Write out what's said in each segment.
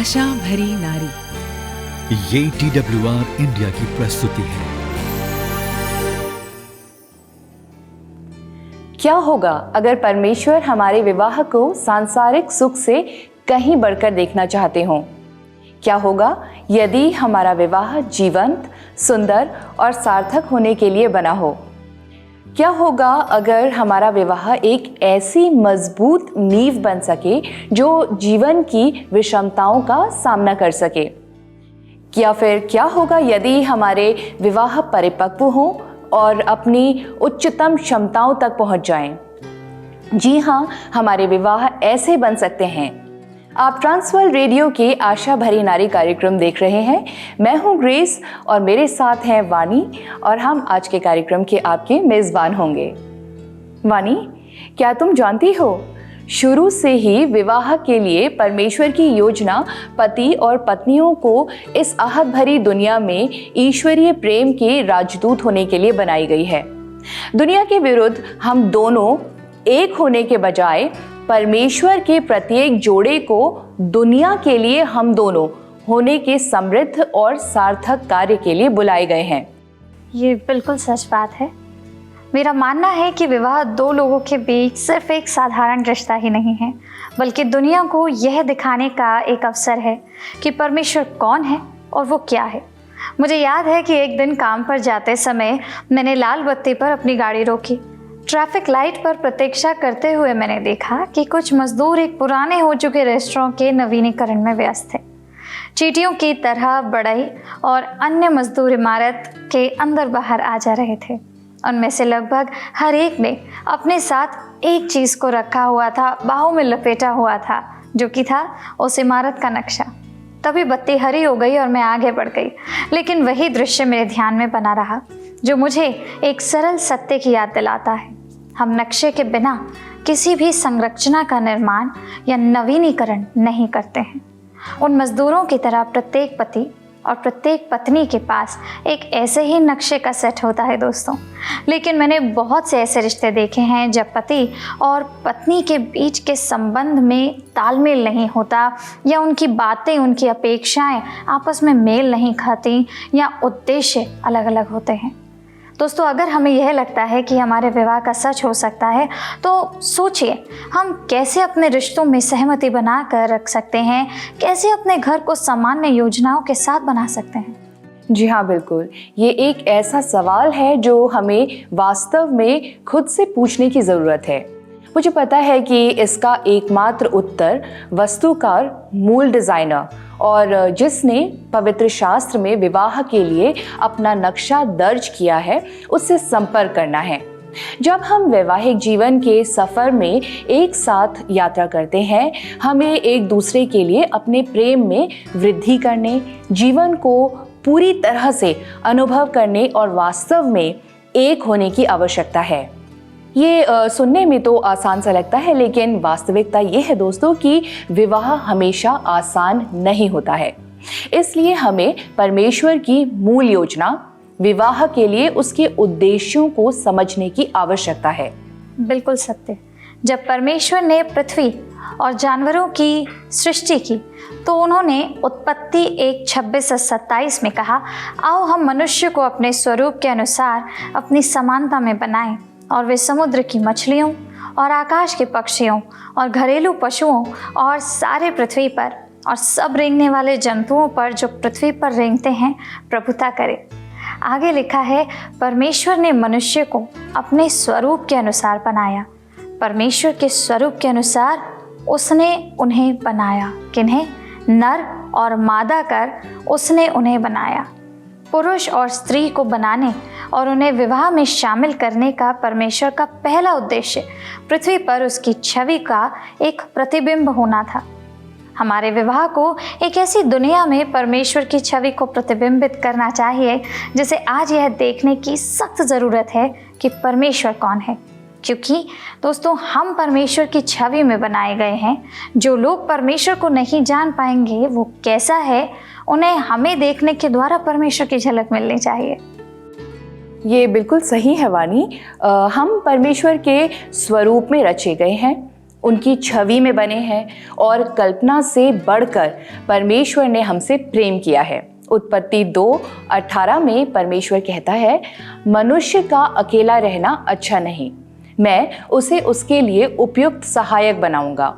आशा भरी नारी। ये TWR इंडिया की प्रस्तुति है। क्या होगा अगर परमेश्वर हमारे विवाह को सांसारिक सुख से कहीं बढ़कर देखना चाहते हों? क्या होगा यदि हमारा विवाह जीवंत, सुंदर और सार्थक होने के लिए बना हो? क्या होगा अगर हमारा विवाह एक ऐसी मजबूत नींव बन सके जो जीवन की विषमताओं का सामना कर सके? या फिर क्या होगा यदि हमारे विवाह परिपक्व हों और अपनी उच्चतम क्षमताओं तक पहुंच जाएं? जी हाँ, हमारे विवाह ऐसे बन सकते हैं। आप ट्रांसवर्ल्ड रेडियो के आशा भरी नारी कार्यक्रम देख रहे हैं। मैं हूं ग्रेस और मेरे साथ हैं वानी और हम आज के कार्यक्रम के आपके मेजबान होंगे। वानी, क्या तुम जानती हो, शुरू से ही विवाह के लिए परमेश्वर की योजना पति और पत्नियों को इस आहत भरी दुनिया में ईश्वरीय प्रेम के राजदूत होने के लिए बनाई गई है। दुनिया के विरुद्ध हम दोनों एक होने के बजाय परमेश्वर के प्रत्येक जोड़े को दुनिया के लिए हम दोनों होने के समृद्ध और सार्थक कार्य के लिए बुलाए गए हैं। ये बिल्कुल सच बात है। मेरा मानना है कि विवाह दो लोगों के बीच सिर्फ एक साधारण रिश्ता ही नहीं है, बल्कि दुनिया को यह दिखाने का एक अवसर है कि परमेश्वर कौन है और वो क्या है। मुझे याद है कि एक दिन काम पर जाते समय मैंने लाल बत्ती पर अपनी गाड़ी रोकी। ट्रैफिक लाइट पर प्रतीक्षा करते हुए मैंने देखा कि कुछ मजदूर एक पुराने हो चुके रेस्टोरेंट के नवीनीकरण में व्यस्त थे। चींटियों की तरह बढ़ई और अन्य मजदूर इमारत के अंदर बाहर आ जा रहे थे। उनमें से लगभग हर एक ने अपने साथ एक चीज़ को रखा हुआ था, बाहों में लपेटा हुआ था, जो कि था उस इमारत का नक्शा। तभी बत्ती हरी हो गई और मैं आगे बढ़ गई, लेकिन वही दृश्य मेरे ध्यान में बना रहा, जो मुझे एक सरल सत्य की याद दिलाता है। हम नक्शे के बिना किसी भी संरचना का निर्माण या नवीनीकरण नहीं करते हैं। उन मजदूरों की तरह प्रत्येक पति और प्रत्येक पत्नी के पास एक ऐसे ही नक्शे का सेट होता है दोस्तों। लेकिन मैंने बहुत से ऐसे रिश्ते देखे हैं जब पति और पत्नी के बीच के संबंध में तालमेल नहीं होता, या उनकी बातें, उनकी अपेक्षाएं आपस में मेल नहीं खाती, या उद्देश्य अलग अलग होते हैं। दोस्तों, अगर हमें यह लगता है कि हमारे विवाह का सच हो सकता है, तो सोचिए हम कैसे अपने रिश्तों में सहमति बना कर रख सकते हैं, कैसे अपने घर को सामान्य योजनाओं के साथ बना सकते हैं। जी हाँ, बिल्कुल। ये एक ऐसा सवाल है जो हमें वास्तव में खुद से पूछने की ज़रूरत है। मुझे पता है कि इसका एकमात्र उत्तर वास्तुकार, मूल डिज़ाइनर और जिसने पवित्र शास्त्र में विवाह के लिए अपना नक्शा दर्ज किया है, उससे संपर्क करना है। जब हम वैवाहिक जीवन के सफ़र में एक साथ यात्रा करते हैं, हमें एक दूसरे के लिए अपने प्रेम में वृद्धि करने, जीवन को पूरी तरह से अनुभव करने और वास्तव में एक होने की आवश्यकता है। ये सुनने में तो आसान सा लगता है, लेकिन वास्तविकता ये है दोस्तों कि विवाह हमेशा आसान नहीं होता है। इसलिए हमें परमेश्वर की मूल योजना, विवाह के लिए उसके उद्देश्यों को समझने की आवश्यकता है। बिल्कुल सत्य। जब परमेश्वर ने पृथ्वी और जानवरों की सृष्टि की, तो उन्होंने उत्पत्ति 1:26-27 में कहा, आओ हम मनुष्य को अपने स्वरूप के अनुसार अपनी समानता में बनाएं, और वे समुद्र की मछलियों और आकाश के पक्षियों और घरेलू पशुओं और सारे पृथ्वी पर और सब रेंगने वाले जंतुओं पर जो पृथ्वी पर रेंगते हैं प्रभुता करें। आगे लिखा है, परमेश्वर ने मनुष्य को अपने स्वरूप के अनुसार बनाया। परमेश्वर के स्वरूप के अनुसार उसने उन्हें बनाया। किन्हें? नर और मादा कर उसने उन्हें बनाया। पुरुष और स्त्री को बनाने और उन्हें विवाह में शामिल करने का परमेश्वर का पहला उद्देश्य पृथ्वी पर उसकी छवि का एक प्रतिबिंब होना था। हमारे विवाह को एक ऐसी दुनिया में परमेश्वर की छवि को प्रतिबिंबित करना चाहिए जिसे आज यह देखने की सख्त ज़रूरत है कि परमेश्वर कौन है। क्योंकि दोस्तों, हम परमेश्वर की छवि में बनाए गए हैं। जो लोग परमेश्वर को नहीं जान पाएंगे वो कैसा है, उन्हें हमें देखने के द्वारा परमेश्वर की झलक मिलनी चाहिए। ये बिल्कुल सही है वानी। हम परमेश्वर के स्वरूप में रचे गए हैं। उनकी छवि में बने हैं और कल्पना से बढ़कर परमेश्वर ने हमसे प्रेम किया है। उत्पत्ति 2:18 में परमेश्वर कहता है, मनुष्य का अकेला रहना अच्छा नहीं, मैं उसे उसके लिए उपयुक्त सहायक बनाऊंगा।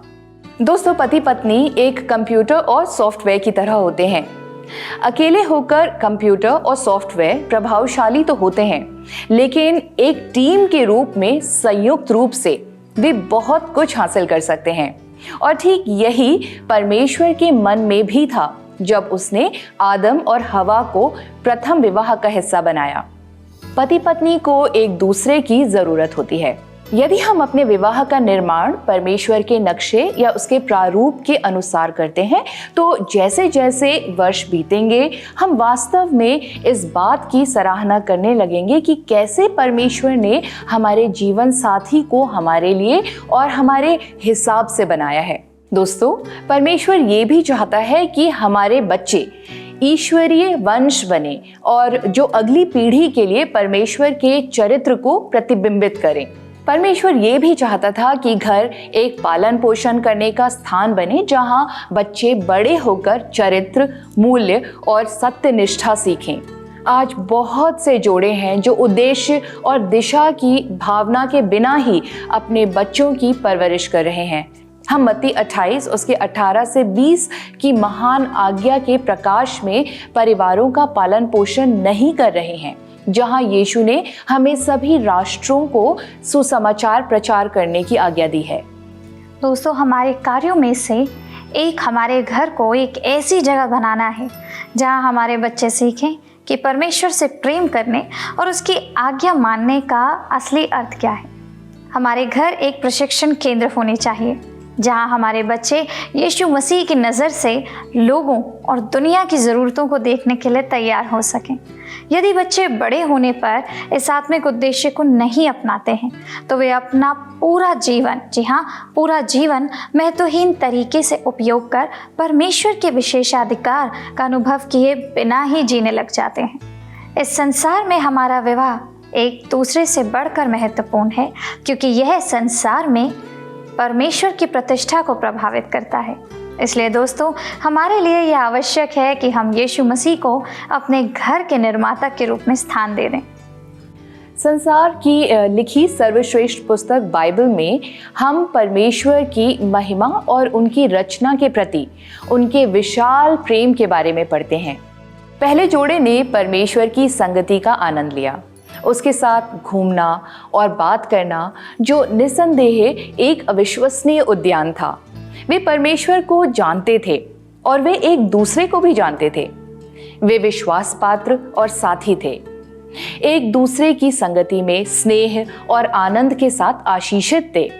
दोस्तों, पति पत्नी एक कंप्यूटर और सॉफ्टवेयर की तरह होते हैं। अकेले होकर कंप्यूटर और सॉफ्टवेयर प्रभावशाली तो होते हैं, लेकिन एक टीम के रूप में संयुक्त रूप से वे बहुत कुछ हासिल कर सकते हैं। और ठीक यही परमेश्वर के मन में भी था जब उसने आदम और हवा को प्रथम विवाह का हिस्सा बनाया। पति पत्नी को एक दूसरे की जरूरत होती है। यदि हम अपने विवाह का निर्माण परमेश्वर के नक्शे या उसके प्रारूप के अनुसार करते हैं, तो जैसे जैसे वर्ष बीतेंगे हम वास्तव में इस बात की सराहना करने लगेंगे कि कैसे परमेश्वर ने हमारे जीवन साथी को हमारे लिए और हमारे हिसाब से बनाया है। दोस्तों, परमेश्वर ये भी चाहता है कि हमारे बच्चे ईश्वरीय वंश बने और जो अगली पीढ़ी के लिए परमेश्वर के चरित्र को प्रतिबिंबित करें। परमेश्वर ये भी चाहता था कि घर एक पालन पोषण करने का स्थान बने, जहां बच्चे बड़े होकर चरित्र, मूल्य और सत्यनिष्ठा सीखें। आज बहुत से जोड़े हैं जो उद्देश्य और दिशा की भावना के बिना ही अपने बच्चों की परवरिश कर रहे हैं। हम मत्ती 28 उसके 18 से 20 की महान आज्ञा के प्रकाश में परिवारों का पालन पोषण नहीं कर रहे हैं, जहां यीशु ने हमें सभी राष्ट्रों को सुसमाचार प्रचार करने की आज्ञा दी है। दोस्तों, हमारे कार्यों में से एक हमारे घर को एक ऐसी जगह बनाना है जहां हमारे बच्चे सीखें कि परमेश्वर से प्रेम करने और उसकी आज्ञा मानने का असली अर्थ क्या है। हमारे घर एक प्रशिक्षण केंद्र होने चाहिए जहां हमारे बच्चे यीशु मसीह की नज़र से लोगों और दुनिया की ज़रूरतों को देखने के लिए तैयार हो सकें। यदि बच्चे बड़े होने पर इस आत्मिक उद्देश्य को नहीं अपनाते हैं तो वे अपना पूरा जीवन, जी हाँ, पूरा जीवन महत्वहीन तरीके से उपयोग कर परमेश्वर के विशेषाधिकार का अनुभव किए बिना ही जीने लग जाते हैं। इस संसार में हमारा विवाह एक दूसरे से बढ़कर महत्वपूर्ण है, क्योंकि यह संसार में परमेश्वर की प्रतिष्ठा को प्रभावित करता है। इसलिए दोस्तों, हमारे लिए यह आवश्यक है कि हम यीशु मसीह को अपने घर के निर्माता के रूप में स्थान दे दें। संसार की लिखी सर्वश्रेष्ठ पुस्तक बाइबल में हम परमेश्वर की महिमा और उनकी रचना के प्रति उनके विशाल प्रेम के बारे में पढ़ते हैं। पहले जोड़े ने परमेश्वर की संगति का आनंद लिया, उसके साथ घूमना और बात करना, जो निसंदेह एक अविश्वसनीय उद्यान था। वे परमेश्वर को जानते थे और वे एक दूसरे को भी जानते थे। वे विश्वास पात्र और साथी थे, एक दूसरे की संगति में स्नेह और आनंद के साथ आशीषित थे।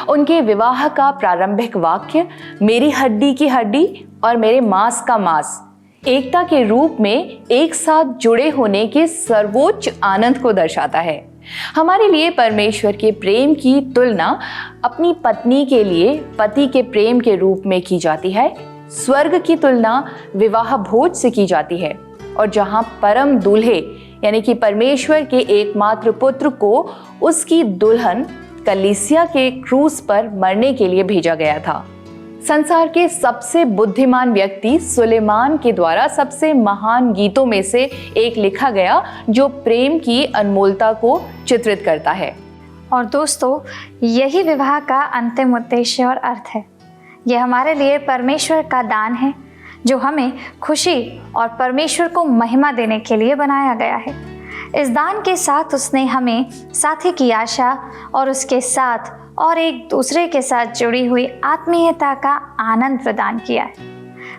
उनके विवाह का प्रारंभिक वाक्य मेरी हड्डी की हड्डी और मेरे मांस का मांस एकता के रूप में एक साथ जुड़े होने के सर्वोच्च आनंद को दर्शाता है। हमारे लिए परमेश्वर के प्रेम की तुलना अपनी पत्नी के लिए पति के प्रेम के रूप में की जाती है। स्वर्ग की तुलना विवाह भोज से की जाती है, और जहां परम दूल्हे यानी कि परमेश्वर के एकमात्र पुत्र को उसकी दुल्हन कलीसिया के क्रूस पर मरने के लिए भेजा गया था। संसार के सबसे बुद्धिमान व्यक्ति सुलेमान के द्वारा सबसे महान गीतों में से एक लिखा गया, जो प्रेम की अनमोलता को चित्रित करता है। और दोस्तों, यही विवाह का अंतिम उद्देश्य और अर्थ है। यह हमारे लिए परमेश्वर का दान है, जो हमें खुशी और परमेश्वर को महिमा देने के लिए बनाया गया है। इस दान के साथ उसने हमें साथी की आशा और उसके साथ और एक दूसरे के साथ जुड़ी हुई आत्मीयता का आनंद प्रदान किया है।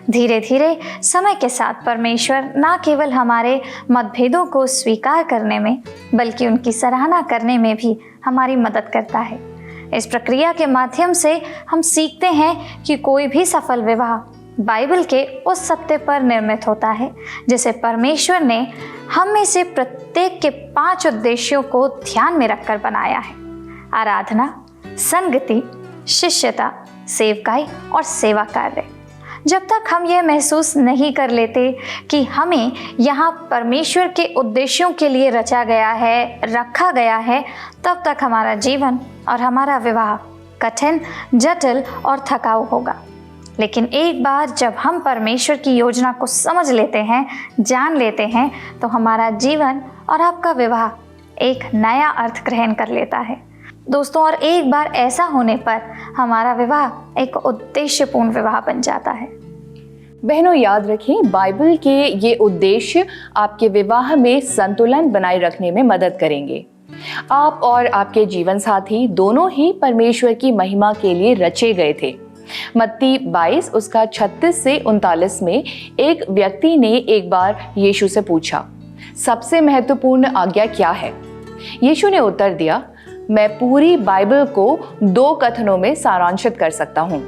धीरे धीरे समय के साथ परमेश्वर न केवल हमारे मतभेदों को स्वीकार करने में, बल्कि उनकी सराहना करने में भी हमारी मदद करता है। इस प्रक्रिया के माध्यम से हम सीखते हैं कि कोई भी सफल विवाह बाइबल के उस सत्य पर निर्मित होता है जिसे परमेश्वर ने हम में से प्रत्येक के 5 उद्देश्यों को ध्यान में रखकर बनाया है: आराधना, संगति, शिष्यता, सेवकाई और सेवा कार्य। जब तक हम यह महसूस नहीं कर लेते कि हमें यहाँ परमेश्वर के उद्देश्यों के लिए रचा गया है, रखा गया है, तब तक हमारा जीवन और हमारा विवाह कठिन, जटिल और थकाऊ होगा। लेकिन एक बार जब हम परमेश्वर की योजना को समझ लेते हैं, जान लेते हैं, तो हमारा जीवन और आपका विवाह एक नया अर्थ ग्रहण कर लेता है दोस्तों। और एक बार ऐसा होने पर हमारा विवाह एक उद्देश्यपूर्ण विवाह बन जाता है। बहनों, याद रखें, बाइबल के ये उद्देश्य आपके विवाह में संतुलन बनाए रखने में मदद करेंगे। आप और आपके जीवन साथी दोनों ही परमेश्वर की महिमा के लिए रचे गए थे। मत्ती 22 उसका 36 से 39 में एक व्यक्ति ने एक बार यीशु से पूछा, सबसे महत्वपूर्ण आज्ञा क्या है? यीशु ने उत्तर दिया, मैं पूरी बाइबल को 2 कथनों में सारांशित कर सकता हूँ।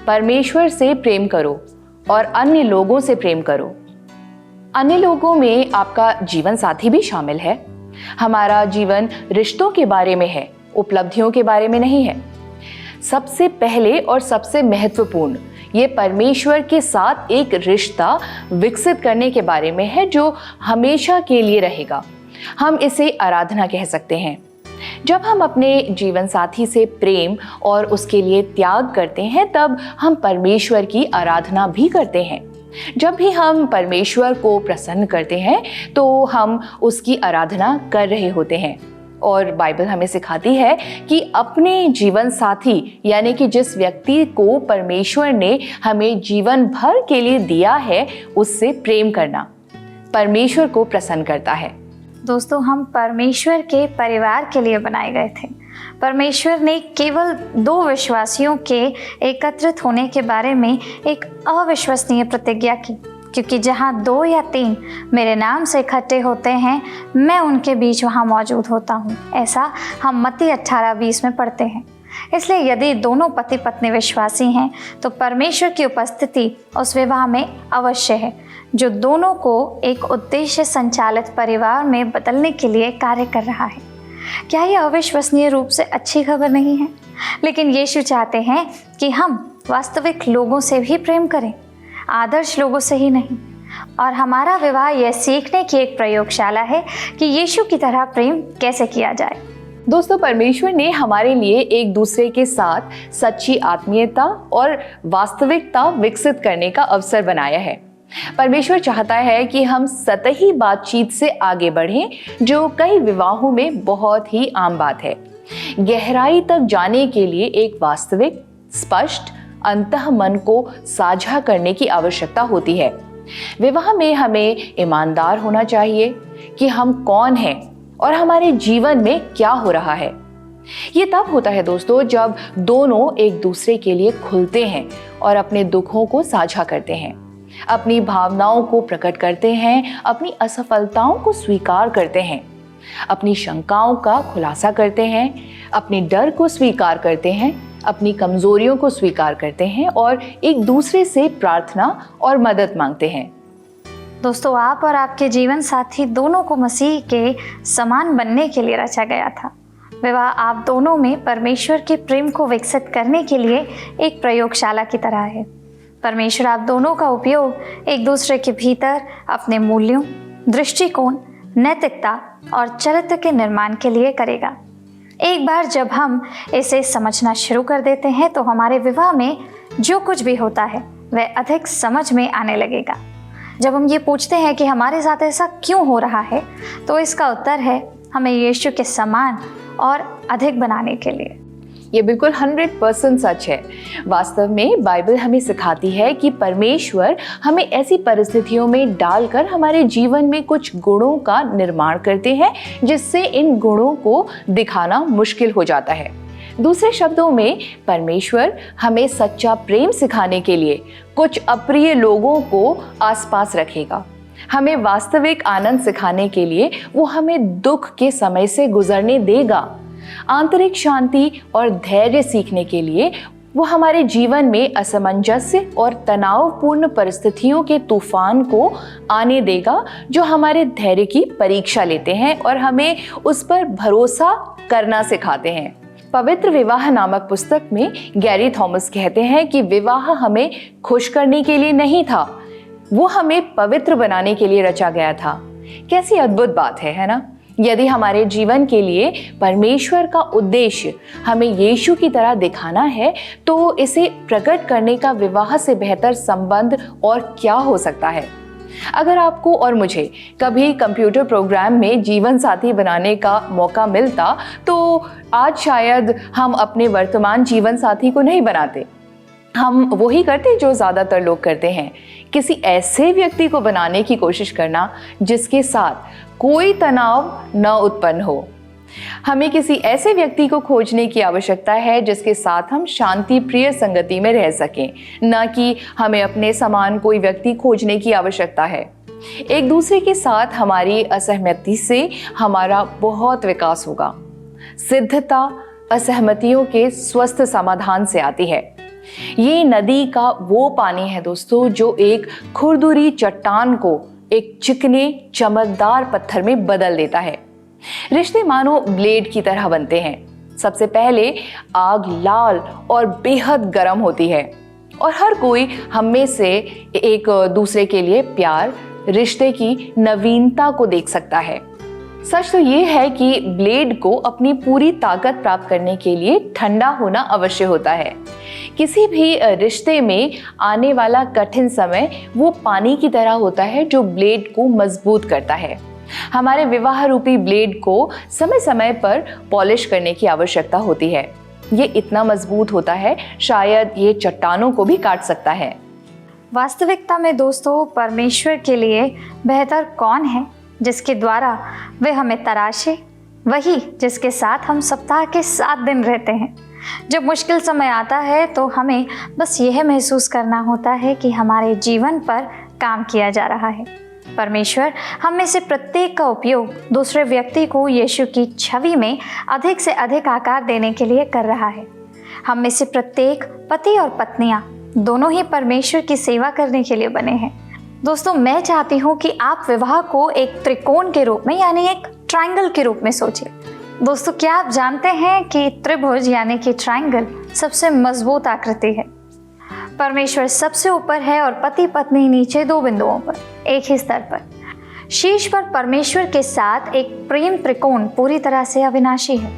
परमेश्वर से प्रेम करो और अन्य लोगों से प्रेम करो। अन्य लोगों में आपका जीवन साथी भी शामिल है। हमारा जीवन रिश्तों के बारे में है, उपलब्धियों के बारे में नहीं है। सबसे पहले और सबसे महत्वपूर्ण ये परमेश्वर के साथ एक रिश्ता विकसित करने के बारे में है जो हमेशा के लिए रहेगा। हम इसे आराधना कह सकते हैं। जब हम अपने जीवन साथी से प्रेम और उसके लिए त्याग करते हैं, तब हम परमेश्वर की आराधना भी करते हैं। जब भी हम परमेश्वर को प्रसन्न करते हैं तो हम उसकी आराधना कर रहे होते हैं। और बाइबल हमें सिखाती है कि अपने जीवन साथी यानी कि जिस व्यक्ति को परमेश्वर ने हमें जीवन भर के लिए दिया है, उससे प्रेम करना परमेश्वर को प्रसन्न करता है। दोस्तों, हम परमेश्वर के परिवार के लिए बनाए गए थे। परमेश्वर ने केवल 2 विश्वासियों के एकत्रित होने के बारे में एक अविश्वसनीय प्रतिज्ञा की, क्योंकि जहाँ 2 या 3 मेरे नाम से इकट्ठे होते हैं, मैं उनके बीच वहाँ मौजूद होता हूँ। ऐसा हम मत्ती 18:20 में पढ़ते हैं। इसलिए यदि दोनों पति पत्नी विश्वासी हैं तो परमेश्वर की उपस्थिति उस विवाह में अवश्य है, जो दोनों को एक उद्देश्य संचालित परिवार में बदलने के लिए कार्य कर रहा है। क्या यह अविश्वसनीय रूप से अच्छी खबर नहीं है? लेकिन यीशु चाहते हैं कि हम वास्तविक लोगों से भी प्रेम करें, आदर्श लोगों से ही नहीं। और हमारा विवाह यह सीखने की एक प्रयोगशाला है कि यीशु की तरह प्रेम कैसे किया जाए। दोस्तों, परमेश्वर ने हमारे लिए एक दूसरे के साथ सच्ची आत्मीयता और वास्तविकता विकसित करने का अवसर बनाया है। परमेश्वर चाहता है कि हम सतही बातचीत से आगे बढ़ें, जो कई विवाहों में बहुत ही आम बात है। गहराई तक जाने के लिए एक वास्तविक, स्पष्ट अंतः मन को साझा करने की आवश्यकता होती है। विवाह में हमें ईमानदार होना चाहिए कि हम कौन हैं और हमारे जीवन में क्या हो रहा है। ये तब होता है दोस्तों जब दोनों एक दूसरे के लिए खुलते हैं और अपने दुखों को साझा करते हैं, अपनी भावनाओं को प्रकट करते हैं, अपनी असफलताओं को स्वीकार करते हैं, अपनी शंकाओं का खुलासा करते हैं, अपने डर को स्वीकार करते हैं, अपनी कमजोरियों को स्वीकार करते हैं और एक दूसरे से प्रार्थना और मदद मांगते हैं। दोस्तों, आप और आपके जीवन साथी दोनों को मसीह के समान बनने के लिए रचा गया था। विवाह आप दोनों में परमेश्वर के प्रेम को विकसित करने के लिए एक प्रयोगशाला की तरह है। परमेश्वर आप दोनों का उपयोग एक दूसरे के भीतर अपने मूल्यों, दृष्टिकोण, नैतिकता और चरित्र के निर्माण के लिए करेगा। एक बार जब हम इसे समझना शुरू कर देते हैं तो हमारे विवाह में जो कुछ भी होता है वह अधिक समझ में आने लगेगा। जब हम ये पूछते हैं कि हमारे साथ ऐसा क्यों हो रहा है, तो इसका उत्तर है हमें यीशु के समान और अधिक बनाने के लिए। ये बिल्कुल 100% सच है। वास्तव में बाइबल हमें सिखाती है कि परमेश्वर हमें ऐसी परिस्थितियों में डालकर हमारे जीवन में कुछ गुणों का निर्माण करते हैं जिससे इन गुणों को दिखाना मुश्किल हो जाता है। दूसरे शब्दों में, परमेश्वर हमें सच्चा प्रेम सिखाने के लिए कुछ अप्रिय लोगों को आसपास रखेगा। हमें वास्तविक आनंद सिखाने के लिए वो हमें दुख के समय से गुजरने देगा। आंतरिक शांति और धैर्य सीखने के लिए वो हमारे जीवन में असमंजस्य और तनावपूर्ण परिस्थितियों के तूफान को आने देगा, जो हमारे धैर्य की परीक्षा लेते हैं और हमें उस पर भरोसा करना सिखाते हैं। पवित्र विवाह नामक पुस्तक में गैरी थॉमस कहते हैं कि विवाह हमें खुश करने के लिए नहीं था, वो हमें पवित्र बनाने के लिए रचा गया था। कैसी अद्भुत बात है ना? यदि हमारे जीवन के लिए परमेश्वर का उद्देश्य हमें यीशु की तरह दिखाना है, तो इसे प्रकट करने का विवाह से बेहतर संबंध और क्या हो सकता है। अगर आपको और मुझे कभी कंप्यूटर प्रोग्राम में जीवन साथी बनाने का मौका मिलता, तो आज शायद हम अपने वर्तमान जीवन साथी को नहीं बनाते। हम वही करते जो ज़्यादातर लोग करते हैं, किसी ऐसे व्यक्ति को बनाने की कोशिश करना जिसके साथ कोई तनाव न उत्पन्न हो। हमें किसी ऐसे व्यक्ति को खोजने की आवश्यकता है जिसके साथ हम शांति प्रिय संगति में रह सकें, न कि हमें अपने समान कोई व्यक्ति खोजने की आवश्यकता है। एक दूसरे के साथ हमारी असहमति से हमारा बहुत विकास होगा। सिद्धता असहमतियों के स्वस्थ समाधान से आती है। ये नदी का वो पानी है दोस्तों जो एक खुरदुरी चट्टान को एक चिकने चमकदार पत्थर में बदल देता है। रिश्ते मानो ब्लेड की तरह बनते हैं। सबसे पहले आग लाल और बेहद गर्म होती है और हर कोई हम में से एक दूसरे के लिए प्यार, रिश्ते की नवीनता को देख सकता है। सच तो ये है कि ब्लेड को अपनी पूरी ताकत प्राप्त करने के लिए ठंडा होना अवश्य होता है। किसी भी रिश्ते में आने वाला कठिन समय वो पानी की तरह होता है जो ब्लेड को मजबूत करता है। हमारे विवाह रूपी ब्लेड को समय समय पर पॉलिश करने की आवश्यकता होती है। ये इतना मजबूत होता है शायद ये चट्टानों को भी काट सकता है। वास्तविकता में दोस्तों, परमेश्वर के लिए बेहतर कौन है जिसके द्वारा वे हमें तराशे, वही जिसके साथ हम सप्ताह के 7 दिन रहते हैं। जब मुश्किल समय आता है तो हमें बस यह महसूस करना होता है कि हमारे जीवन पर काम किया जा रहा है। परमेश्वर हम में से प्रत्येक का उपयोग दूसरे व्यक्ति को यीशु की छवि में अधिक से अधिक आकार देने के लिए कर रहा है। हम में से प्रत्येक पति और पत्नियां दोनों ही परमेश्वर की सेवा करने के लिए बने हैं। दोस्तों, मैं चाहती हूँ कि आप विवाह को एक त्रिकोण के रूप में यानी एक ट्रायंगल के रूप में सोचिए। दोस्तों, क्या आप जानते हैं कि त्रिभुज यानी कि ट्रायंगल सबसे मजबूत आकृति है। परमेश्वर सबसे ऊपर है और पति पत्नी नीचे 2 बिंदुओं पर, एक ही स्तर पर। शीर्ष पर परमेश्वर के साथ एक प्रेम त्रिकोण पूरी तरह से अविनाशी है।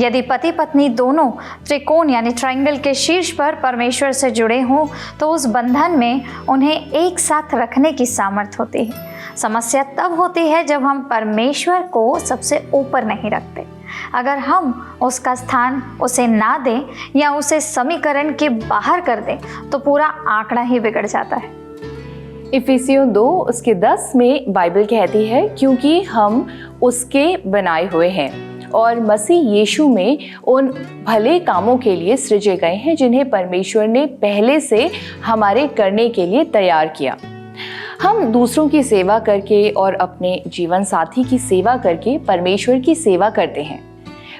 यदि पति पत्नी दोनों त्रिकोण यानी ट्रायंगल के शीर्ष पर परमेश्वर से जुड़े हों तो उस बंधन में उन्हें एक साथ रखने की सामर्थ्य होती है। समस्या तब होती है जब हम परमेश्वर को सबसे ऊपर नहीं रखते। अगर हम उसका स्थान उसे ना दें या उसे समीकरण के बाहर कर दें तो पूरा आंकड़ा ही बिगड़ जाता है। इफिसियों 2:10 में बाइबल कहती है, क्योंकि हम उसके बनाए हुए हैं और मसीह यीशु में उन भले कामों के लिए सृजे गए हैं जिन्हें परमेश्वर ने पहले से हमारे करने के लिए तैयार किया। हम दूसरों की सेवा करके और अपने जीवन साथी की सेवा करके परमेश्वर की सेवा करते हैं।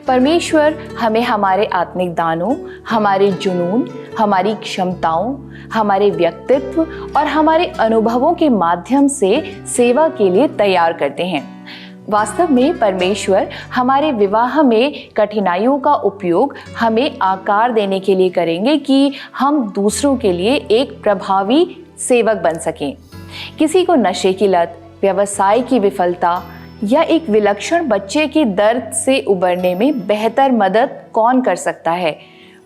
परमेश्वर हमें हमारे आत्मिक दानों, हमारे जुनून, हमारी क्षमताओं, हमारे व्यक्तित्व और हमारे अनुभवों के माध्यम से सेवा के लिए तैयार करते हैं। वास्तव में परमेश्वर हमारे विवाह में कठिनाइयों का उपयोग हमें आकार देने के लिए करेंगे कि हम दूसरों के लिए एक प्रभावी सेवक बन सकें। किसी को नशे की लत, व्यवसाय की विफलता या एक विलक्षण बच्चे के दर्द से उबरने में बेहतर मदद कौन कर सकता है?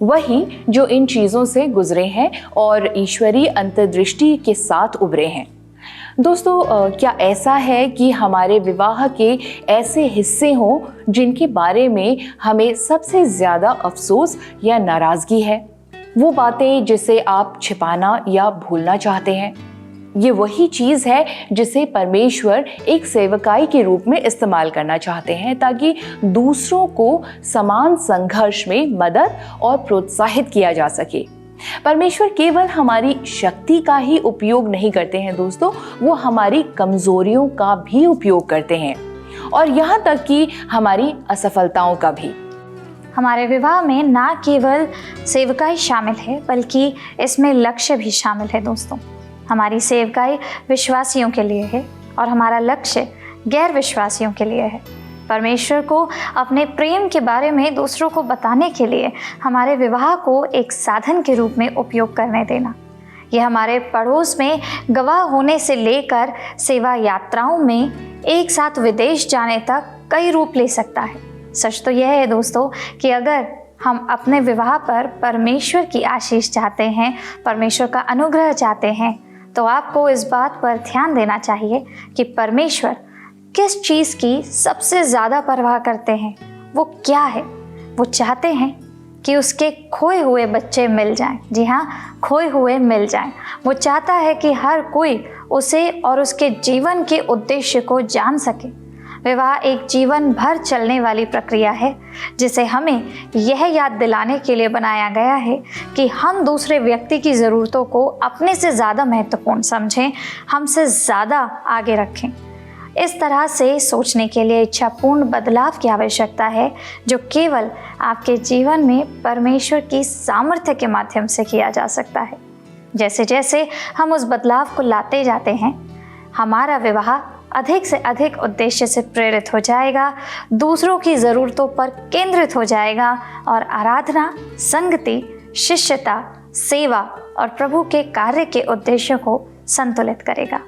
वही जो इन चीज़ों से गुजरे हैं और ईश्वरीय अंतर्दृष्टि के साथ उभरे हैं। दोस्तों, क्या ऐसा है कि हमारे विवाह के ऐसे हिस्से हों जिनके बारे में हमें सबसे ज़्यादा अफसोस या नाराज़गी है? वो बातें जिसे आप छिपाना या भूलना चाहते हैं। ये वही चीज़ है जिसे परमेश्वर एक सेवकाई के रूप में इस्तेमाल करना चाहते हैं ताकि दूसरों को समान संघर्ष में मदद और प्रोत्साहित किया जा सके। परमेश्वर केवल हमारी शक्ति का ही उपयोग नहीं करते हैं दोस्तों, वो हमारी कमजोरियों का भी उपयोग करते हैं और यहाँ तक कि हमारी असफलताओं का भी। हमारे विवाह में ना केवल सेवकाई शामिल है बल्कि इसमें लक्ष्य भी शामिल है। दोस्तों, हमारी सेवकाई विश्वासियों के लिए है और हमारा लक्ष्य गैर विश्वासियों के लिए है। परमेश्वर को अपने प्रेम के बारे में दूसरों को बताने के लिए हमारे विवाह को एक साधन के रूप में उपयोग करने देना, यह हमारे पड़ोस में गवाह होने से लेकर सेवा यात्राओं में एक साथ विदेश जाने तक कई रूप ले सकता है। सच तो यह है दोस्तों कि अगर हम अपने विवाह पर परमेश्वर की आशीष चाहते हैं, परमेश्वर का अनुग्रह चाहते हैं, तो आपको इस बात पर ध्यान देना चाहिए कि परमेश्वर किस चीज़ की सबसे ज़्यादा परवाह करते हैं। वो क्या है? वो चाहते हैं कि उसके खोए हुए बच्चे मिल जाएं। जी हाँ, खोए हुए मिल जाएं। वो चाहता है कि हर कोई उसे और उसके जीवन के उद्देश्य को जान सके। विवाह एक जीवन भर चलने वाली प्रक्रिया है जिसे हमें यह याद दिलाने के लिए बनाया गया है कि हम दूसरे व्यक्ति की ज़रूरतों को अपने से ज़्यादा महत्वपूर्ण समझें, हमसे ज़्यादा आगे रखें। इस तरह से सोचने के लिए इच्छापूर्ण बदलाव की आवश्यकता है जो केवल आपके जीवन में परमेश्वर की सामर्थ्य के माध्यम से किया जा सकता है। जैसे जैसे हम उस बदलाव को लाते जाते हैं, हमारा विवाह अधिक से अधिक उद्देश्य से प्रेरित हो जाएगा, दूसरों की ज़रूरतों पर केंद्रित हो जाएगा और आराधना, संगति, शिष्यता, सेवा और प्रभु के कार्य के उद्देश्यों को संतुलित करेगा।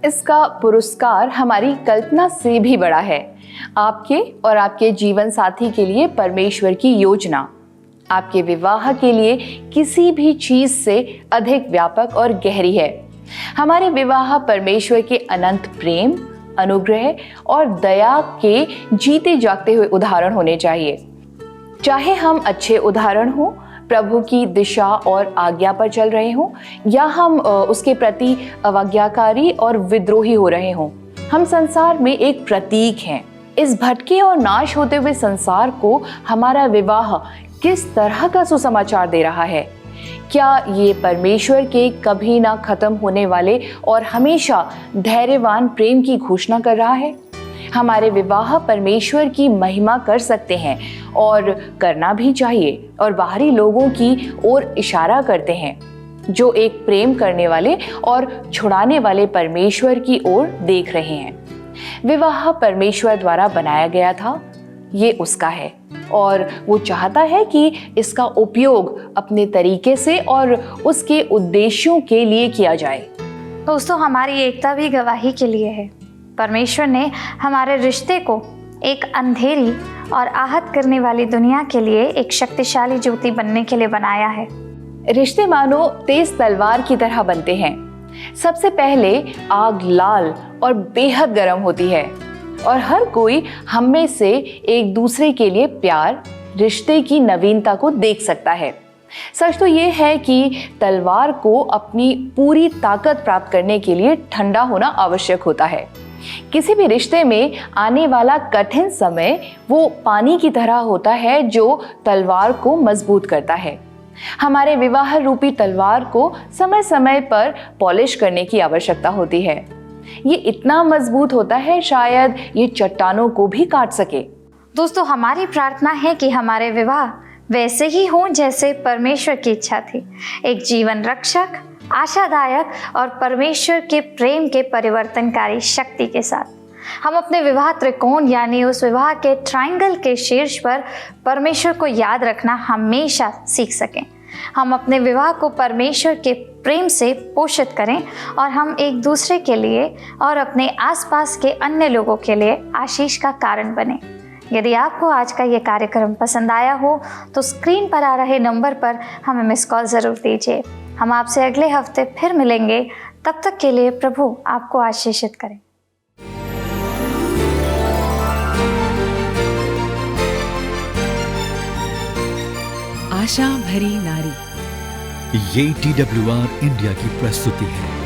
इसका पुरस्कार हमारी कल्पना से भी बड़ा है। आपके और आपके जीवन साथी के लिए परमेश्वर की योजना आपके विवाह के लिए किसी भी चीज से अधिक व्यापक और गहरी है। हमारे विवाह परमेश्वर के अनंत प्रेम, अनुग्रह और दया के जीते जागते हुए उदाहरण होने चाहिए। चाहे हम अच्छे उदाहरण हो, प्रभु की दिशा और आज्ञा पर चल रहे हों, या हम उसके प्रति अवज्ञाकारी और विद्रोही हो रहे हों, हम संसार में एक प्रतीक हैं। इस भटके और नाश होते हुए संसार को हमारा विवाह किस तरह का सुसमाचार दे रहा है? क्या ये परमेश्वर के कभी ना खत्म होने वाले और हमेशा धैर्यवान प्रेम की घोषणा कर रहा है? हमारे विवाह परमेश्वर की महिमा कर सकते हैं और करना भी चाहिए, और बाहरी लोगों की ओर इशारा करते हैं जो एक प्रेम करने वाले और छुड़ाने वाले परमेश्वर की ओर देख रहे हैं। विवाह परमेश्वर द्वारा बनाया गया था, ये उसका है और वो चाहता है कि इसका उपयोग अपने तरीके से और उसके उद्देश्यों के लिए किया जाए। दोस्तों, हमारी एकता भी गवाही के लिए है। परमेश्वर ने हमारे रिश्ते को एक अंधेरी और आहत करने वाली दुनिया के लिए एक शक्तिशाली ज्योति बनने के लिए बनाया है। रिश्ते मानो तेज तलवार की तरह बनते हैं। सबसे पहले आग लाल और बेहद गर्म होती है और हर कोई हम में से एक दूसरे के लिए प्यार, रिश्ते की नवीनता को देख सकता है। सच तो ये है कि तलवार को अपनी पूरी ताकत प्राप्त करने के लिए ठंडा होना आवश्यक होता है। किसी भी रिश्ते में आने वाला कठिन समय वो पानी की तरह होता है जो तलवार को मजबूत करता है। हमारे विवाह रूपी तलवार को समय समय पर पॉलिश करने की आवश्यकता होती है। ये इतना मजबूत होता है शायद ये चट्टानों को भी काट सके। दोस्तों, हमारी प्रार्थना है कि हमारे विवाह वैसे ही हों जैसे परमेश्वर की इच्छा थी, एक जीवन रक्षक, आशादायक और परमेश्वर के प्रेम के परिवर्तनकारी शक्ति के साथ। हम अपने विवाह त्रिकोण यानी उस विवाह के ट्रायंगल के शीर्ष पर परमेश्वर को याद रखना हमेशा सीख सकें। हम अपने विवाह को परमेश्वर के प्रेम से पोषित करें और हम एक दूसरे के लिए और अपने आसपास के अन्य लोगों के लिए आशीष का कारण बने। यदि आपको आज का ये कार्यक्रम पसंद आया हो तो स्क्रीन पर आ रहे नंबर पर हमें मिस कॉल ज़रूर दीजिए। हम आपसे अगले हफ्ते फिर मिलेंगे। तब तक के लिए प्रभु आपको आशीषित करें। आशा भरी नारी। ये TWR इंडिया की प्रस्तुति है।